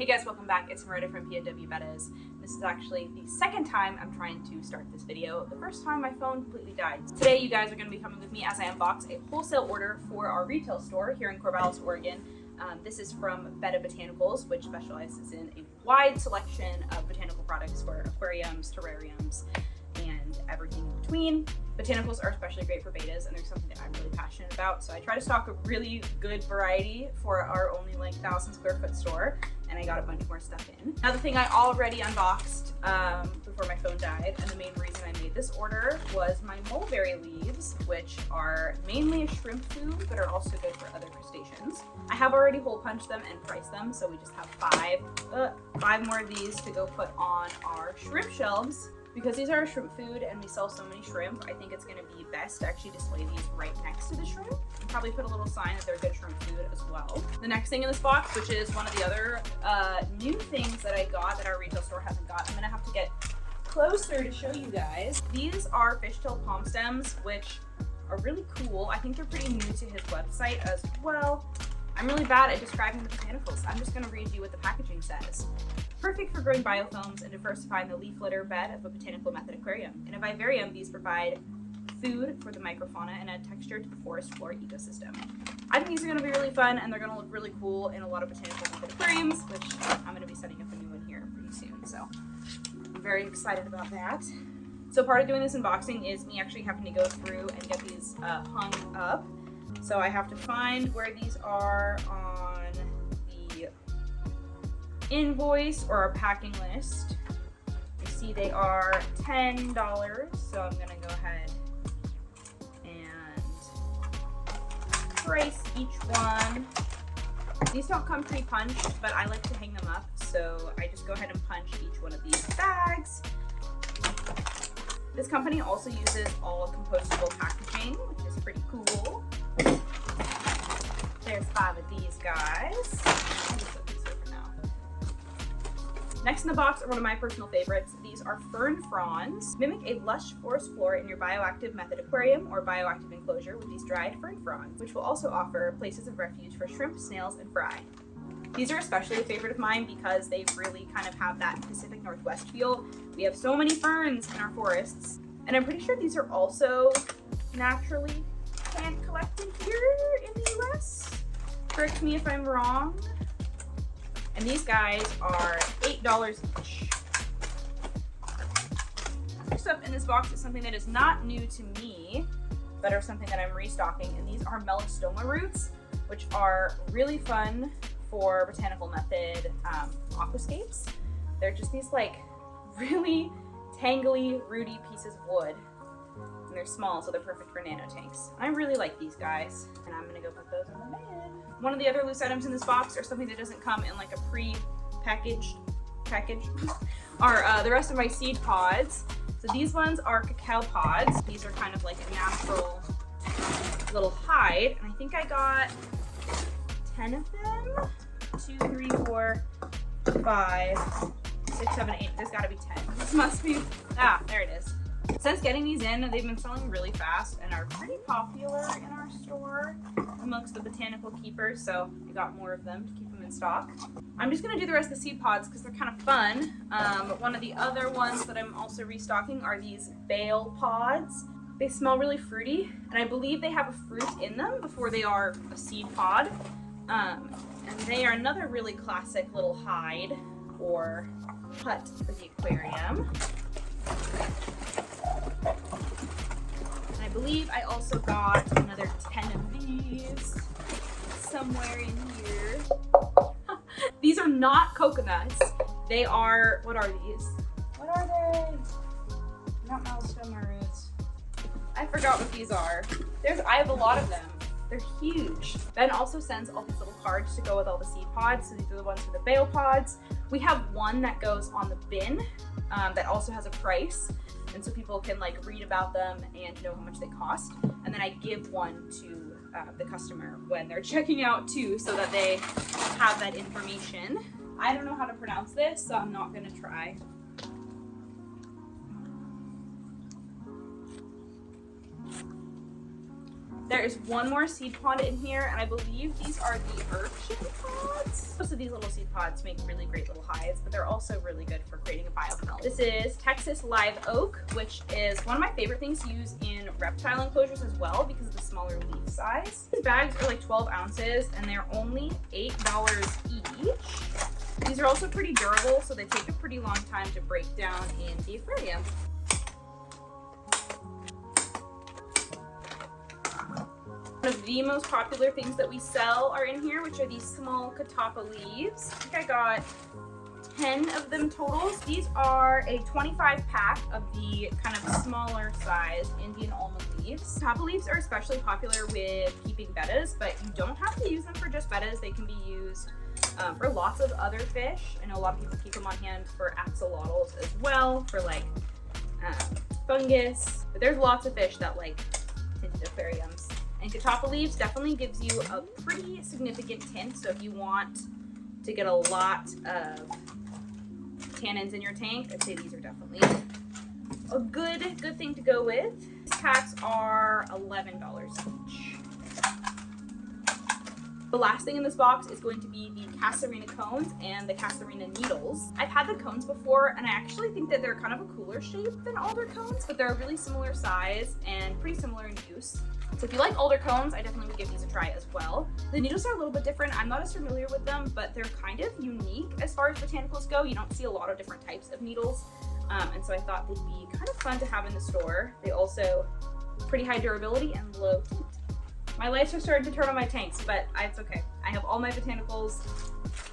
Hey guys, welcome back. It's Marita from PNW Bettas. This is actually the second time I'm trying to start this video. The first time my phone completely died. Today you guys are going to be coming with me as I unbox a wholesale order for our retail store here in Corvallis, Oregon. This is from Betta Botanicals, which specializes in a wide selection of botanical products for aquariums, terrariums, and everything in between. Botanicals are especially great for bettas, and they're something that I'm really passionate about. So I try to stock a really good variety for our only like 1,000 square foot store, and I got a bunch more stuff in. Another thing I already unboxed before my phone died, and the main reason I made this order was my mulberry leaves, which are mainly a shrimp food, but are also good for other crustaceans. I have already hole punched them and priced them, so we just have five more of these to go put on our shrimp shelves. Because these are a shrimp food and we sell so many shrimp, I think it's going to be best to actually display these right next to the shrimp. And probably put a little sign that they're good shrimp food as well. The next thing in this box, which is one of the other new things that I got that our retail store hasn't got, I'm going to have to get closer to show you guys. These are fishtail palm stems, which are really cool. I think they're pretty new to his website as well. I'm really bad at describing the botanicals. I'm just going to read you what the packaging says. Perfect for growing biofilms and diversifying the leaf litter bed of a botanical method aquarium. In a vivarium, these provide food for the microfauna and add texture to the forest floor ecosystem. I think these are going to be really fun, and they're going to look really cool in a lot of botanical method aquariums, which I'm going to be setting up a new one here pretty soon. So I'm very excited about that. So part of doing this unboxing is me actually having to go through and get these hung up. So I have to find where these are on the invoice or our packing list. You see they are $10, so I'm gonna go ahead and price each one. These don't come pre-punched, but I like to hang them up, so I just go ahead and punch each one of these bags. This company also uses all compostable packaging, which is pretty cool. There's 5 of these guys. Next in the box are one of my personal favorites. These are fern fronds. Mimic a lush forest floor in your bioactive method aquarium or bioactive enclosure with these dried fern fronds, which will also offer places of refuge for shrimp, snails, and fry. These are especially a favorite of mine because they really kind of have that Pacific Northwest feel. We have so many ferns in our forests, and I'm pretty sure these are also naturally hand collected here in the US. Correct me if I'm wrong. And these guys are $8 each. Next up in this box is something that is not new to me, but are something that I'm restocking, and these are melastoma roots, which are really fun for botanical method aquascapes. They're just these like really tangly, rooty pieces of wood, and they're small, so they're perfect for nano tanks. I really like these guys, and I'm gonna go put those in the bin. One of the other loose items in this box, or something that doesn't come in like a pre-packaged package, are the rest of my seed pods. So these ones are cacao pods. These are kind of like a natural little hide, and I think I got 10 of them. 2, 3, 4, 5, 6, 7, 8. There's gotta be 10. This must be, there it is. Since getting these in, they've been selling really fast and are pretty popular in our store amongst the botanical keepers, so we got more of them to keep them in stock. I'm just going to do the rest of the seed pods because they're kind of fun. One of the other ones that I'm also restocking are these bale pods. They smell really fruity, and I believe they have a fruit in them before they are a seed pod. And they are another really classic little hide or hut for the aquarium. I believe I also got another 10 of these somewhere in here. These are not coconuts. They are, what are these? What are they? Not melastoma roots. I forgot what these are. I have a lot of them. They're huge. Ben also sends all these little cards to go with all the seed pods. So these are the ones for the bale pods. We have one that goes on the bin that also has a price. And so people can like read about them and know how much they cost. And then I give one to the customer when they're checking out too, so that they have that information. I don't know how to pronounce this, so I'm not gonna try. There is one more seed pod in here, and I believe these are the earth-shaped pods. Most of these little seed pods make really great little hives, but they're also really good for creating a biofilm. This is Texas live oak, which is one of my favorite things to use in reptile enclosures as well because of the smaller leaf size. These bags are like 12 ounces, and they're only $8 each. These are also pretty durable, so they take a pretty long time to break down in the aquarium. One of the most popular things that we sell are in here, which are these small catappa leaves. I think I got 10 of them total. These are a 25 pack of the kind of smaller size Indian almond leaves. Catappa leaves are especially popular with keeping bettas, but you don't have to use them for just bettas. They can be used for lots of other fish. I know a lot of people keep them on hand for axolotls as well, for like fungus, but there's lots of fish that like tinted aquariums. And catappa leaves definitely gives you a pretty significant tint, so if you want to get a lot of tannins in your tank, I'd say these are definitely a good thing to go with. These packs are $11 each. The last thing in this box is going to be the Casuarina cones and the Casuarina needles. I've had the cones before, and I actually think that they're kind of a cooler shape than alder cones, but they're a really similar size and pretty similar in use. So if you like alder cones, I definitely would give these a try as well. The needles are a little bit different. I'm not as familiar with them, but they're kind of unique as far as botanicals go. You don't see a lot of different types of needles, and so I thought they'd be kind of fun to have in the store. They also pretty high durability and low tint. My lights are starting to turn on my tanks, but it's okay. I have all my botanicals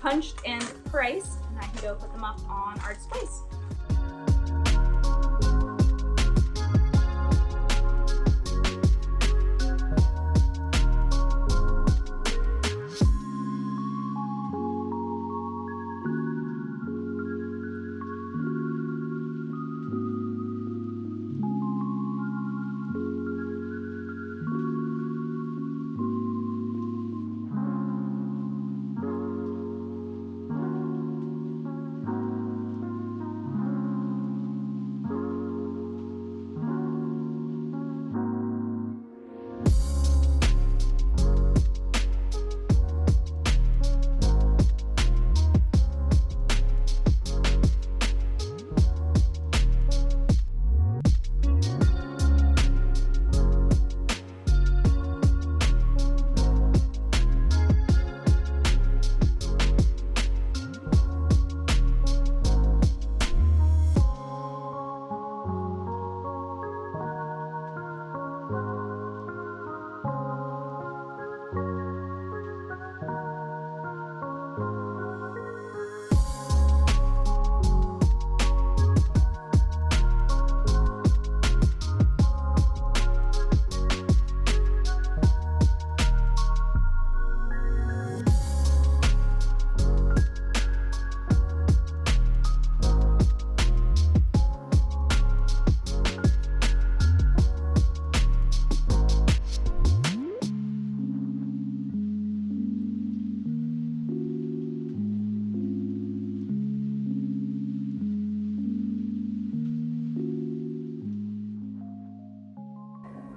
punched and priced, and I can go put them up on our displays.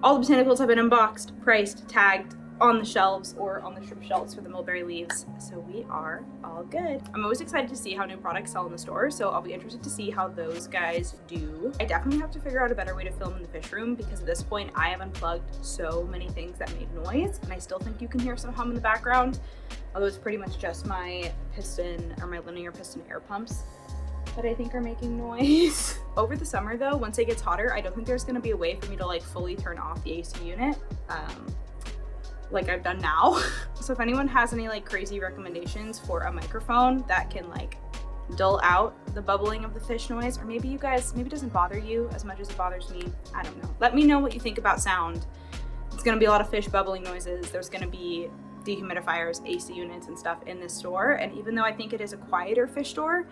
All the botanicals have been unboxed, priced, tagged, on the shelves or on the shrimp shelves for the mulberry leaves, so we are all good. I'm always excited to see how new products sell in the store, so I'll be interested to see how those guys do. I definitely have to figure out a better way to film in the fish room because at this point I have unplugged so many things that made noise, and I still think you can hear some hum in the background, although it's pretty much just my piston or my linear piston air pumps that I think are making noise. Over the summer though, once it gets hotter, I don't think there's gonna be a way for me to like fully turn off the AC unit like I've done now. So if anyone has any like crazy recommendations for a microphone that can like dull out the bubbling of the fish noise, or maybe you guys, maybe it doesn't bother you as much as it bothers me, I don't know. Let me know what you think about sound. It's gonna be a lot of fish bubbling noises. There's gonna be dehumidifiers, AC units and stuff in this store, and even though I think it is a quieter fish store,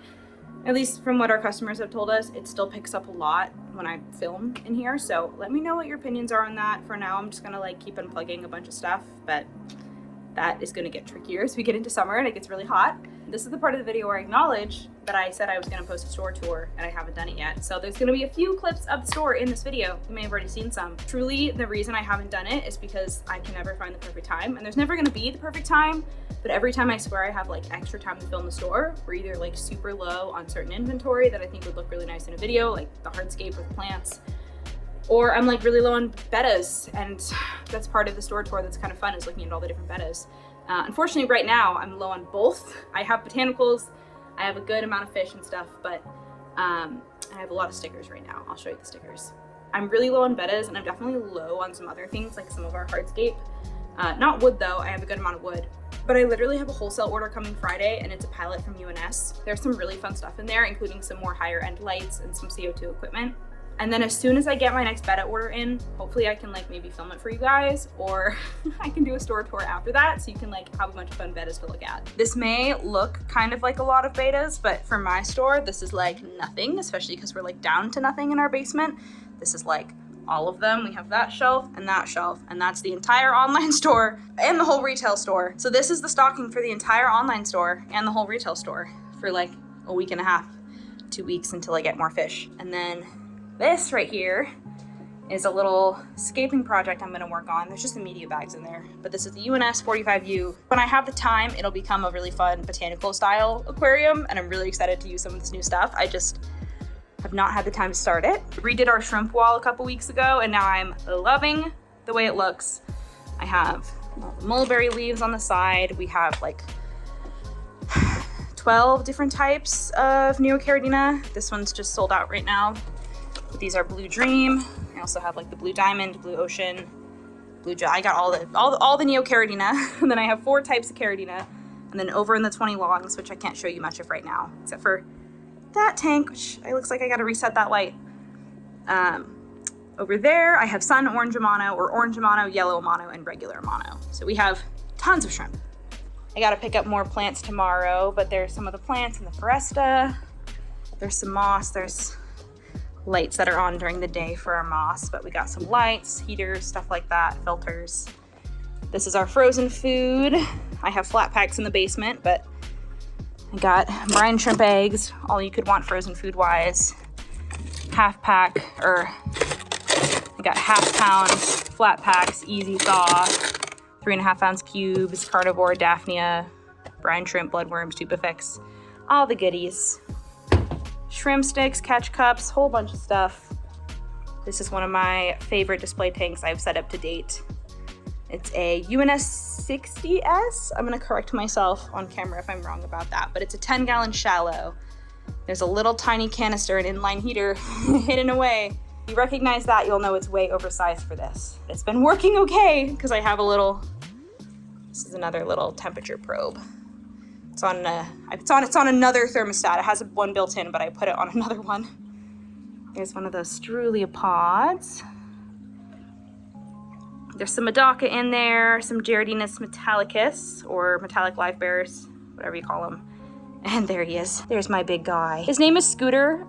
at least from what our customers have told us, it still picks up a lot when I film in here. So let me know what your opinions are on that. For now, I'm just gonna like keep unplugging a bunch of stuff, but that is going to get trickier as we get into summer and it gets really hot. This is the part of the video where I acknowledge that I said I was going to post a store tour and I haven't done it yet. So there's going to be a few clips of the store in this video. You may have already seen some. Truly, the reason I haven't done it is because I can never find the perfect time, and there's never going to be the perfect time. But every time I swear I have like extra time to film the store, we're either like super low on certain inventory that I think would look really nice in a video, like the hardscape with plants, or I'm like really low on bettas, and that's part of the store tour that's kind of fun, is looking at all the different bettas. Unfortunately, right now I'm low on both. I have botanicals, I have a good amount of fish and stuff, but I have a lot of stickers right now. I'll show you the stickers. I'm really low on bettas, and I'm definitely low on some other things, like some of our hardscape. Not wood though, I have a good amount of wood. But I literally have a wholesale order coming Friday, and it's a pallet from UNS. There's some really fun stuff in there, including some more higher end lights and some CO2 equipment. And then as soon as I get my next Betta order in, hopefully I can like maybe film it for you guys, or I can do a store tour after that so you can like have a bunch of fun bettas to look at. This may look kind of like a lot of betas, but for my store, this is like nothing, especially because we're like down to nothing in our basement. This is like all of them. We have that shelf, and that's the entire online store and the whole retail store. So this is the stocking for the entire online store and the whole retail store for like a week and a half, 2 weeks until I get more fish. And then this right here is a little scaping project I'm gonna work on. There's just the media bags in there, but this is the UNS 45U. When I have the time, it'll become a really fun botanical style aquarium, and I'm really excited to use some of this new stuff. I just have not had the time to start it. Redid our shrimp wall a couple weeks ago, and now I'm loving the way it looks. I have mulberry leaves on the side. We have like 12 different types of neocaridina. This one's just sold out right now. But these are Blue Dream. I also have like the Blue Diamond, Blue Ocean, Blue Gel. I got all the neocaridina, and then I have 4 types of caridina. And then over in the 20 longs, which I can't show you much of right now, except for that tank, which it looks like I gotta reset that light. Over there, I have sun orange amano, or orange amano, yellow amano, and regular amano. So we have tons of shrimp. I gotta pick up more plants tomorrow, but there's some of the plants in the foresta. There's some moss, there's lights that are on during the day for our moss, but we got some lights, heaters, stuff like that, filters. This is our frozen food. I have flat packs in the basement, but I got brine shrimp eggs, all you could want frozen food wise. Half pack, or I got half pound flat packs, easy thaw, 3.5 ounce cubes, carnivore, daphnia, brine shrimp, bloodworms, tubifex, all the goodies. Shrimp sticks, catch cups, whole bunch of stuff. This is one of my favorite display tanks I've set up to date. It's a UNS 60S. I'm gonna correct myself on camera if I'm wrong about that, but it's a 10-gallon shallow. There's a little tiny canister and inline heater hidden away. If you recognize that, you'll know it's way oversized for this. It's been working okay because I have a little, this is another little temperature probe. It's on another thermostat. It has one built in, but I put it on another one. There's one of those Strulia pods. There's some Medaka in there, some Gerardinus metallicus, or metallic live bears, whatever you call them. And there he is. There's my big guy. His name is Scooter.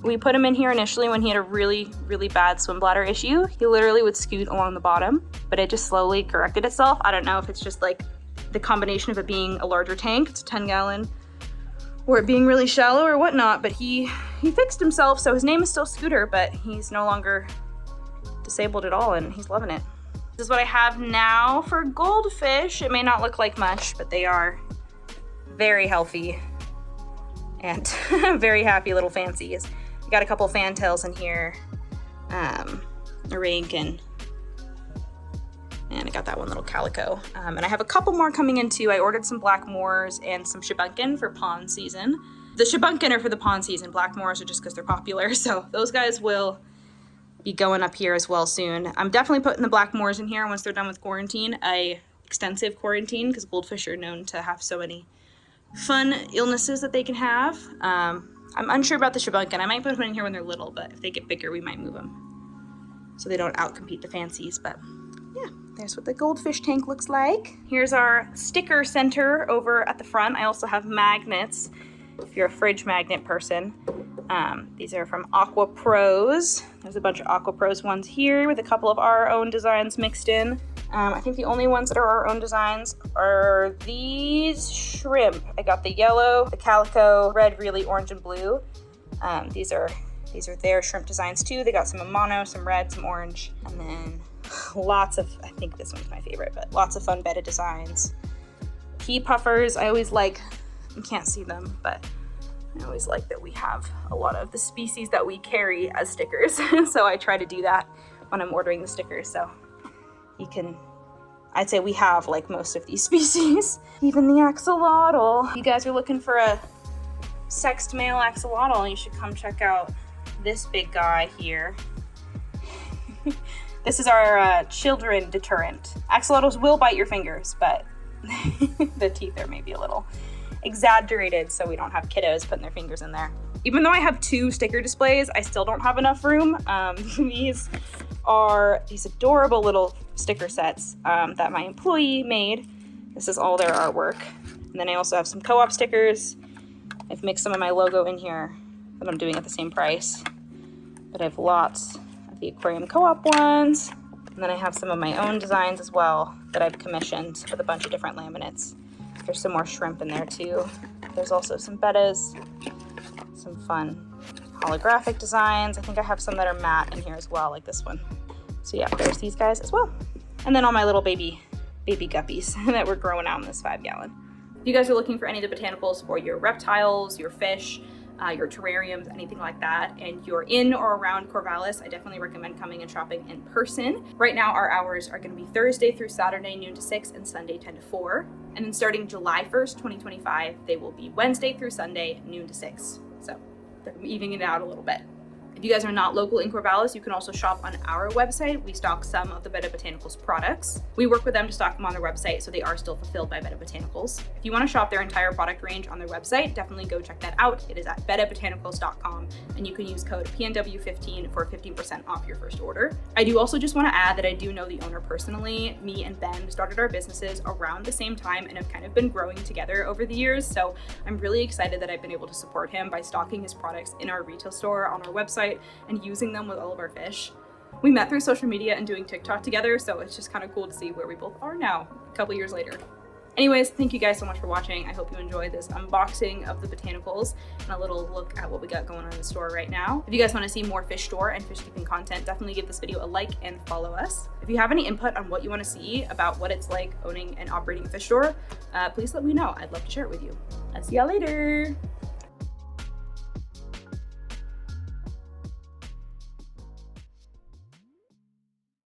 We put him in here initially when he had a really, really bad swim bladder issue. He literally would scoot along the bottom, but it just slowly corrected itself. I don't know if it's just like the combination of it being a larger tank, it's a 10-gallon, or it being really shallow or whatnot, but he fixed himself, so his name is still Scooter, but he's no longer disabled at all, and he's loving it. This is what I have now for goldfish. It may not look like much, but they are very healthy and very happy little fancies. I got a couple fantails in here, a rink, and I got that one little calico. And I have a couple more coming in too. I ordered some black moors and some shabunkin for pond season. The shabunkin are for the pond season. Black moors are just because they're popular. So those guys will be going up here as well soon. I'm definitely putting the black moors in here once they're done with quarantine, extensive quarantine, because goldfish are known to have so many fun illnesses that they can have. I'm unsure about the shabunkin. I might put them in here when they're little, but if they get bigger, we might move them so they don't outcompete the fancies. But yeah, there's what the goldfish tank looks like. Here's our sticker center over at the front. I also have magnets if you're a fridge magnet person. These are from Aqua Pros. There's a bunch of Aqua Pros ones here with a couple of our own designs mixed in. I think the only ones that are our own designs are these shrimp. I got the yellow, the calico, red, really orange and blue. These are their shrimp designs too. They got some mono, some red, some orange, and then lots of, I think this one's my favorite, but lots of fun Betta designs. Pea puffers, I always like, you can't see them, but I always like that we have a lot of the species that we carry as stickers. So I try to do that when I'm ordering the stickers. So you can, I'd say we have like most of these species. Even the axolotl. If you guys are looking for a sexed male axolotl, you should come check out this big guy here. This is our children deterrent. Axolotls will bite your fingers, but the teeth are maybe a little exaggerated so we don't have kiddos putting their fingers in there. Even though I have 2 sticker displays, I still don't have enough room. These are these adorable little sticker sets that my employee made. This is all their artwork. And then I also have some co-op stickers. I've mixed some of my logo in here that I'm doing at the same price. But I have lots of the Aquarium co-op ones. And then I have some of my own designs as well that I've commissioned with a bunch of different laminates. There's some more shrimp in there too. There's also some Bettas, some fun holographic designs. I think I have some that are matte in here as well, like this one. So yeah, there's these guys as well. And then all my little baby guppies that were growing out in this 5-gallon. If you guys are looking for any of the botanicals for your reptiles, your fish, your terrariums, anything like that, and you're in or around Corvallis, I definitely recommend coming and shopping in person. Right now, our hours are going to be Thursday through Saturday, noon to 6, and Sunday, 10 to 4. And then starting July 1st, 2025, they will be Wednesday through Sunday, noon to 6. So they're evening it out a little bit. If you guys are not local in Corvallis, you can also shop on our website. We stock some of the Betta Botanicals products. We work with them to stock them on their website, so they are still fulfilled by Betta Botanicals. If you want to shop their entire product range on their website, definitely go check that out. It is at bettabotanicals.com, and you can use code PNW15 for 15% off your first order. I do also just want to add that I do know the owner personally. Me and Ben started our businesses around the same time and have kind of been growing together over the years, so I'm really excited that I've been able to support him by stocking his products in our retail store on our website and using them with all of our fish. We met through social media and doing TikTok together, so it's just kind of cool to see where we both are now, a couple years later. Anyways, thank you guys so much for watching. I hope you enjoyed this unboxing of the Botanicals and a little look at what we got going on in the store right now. If you guys want to see more fish store and fish keeping content, definitely give this video a like and follow us. If you have any input on what you want to see about what it's like owning and operating a fish store, please let me know. I'd love to share it with you. I'll see y'all later.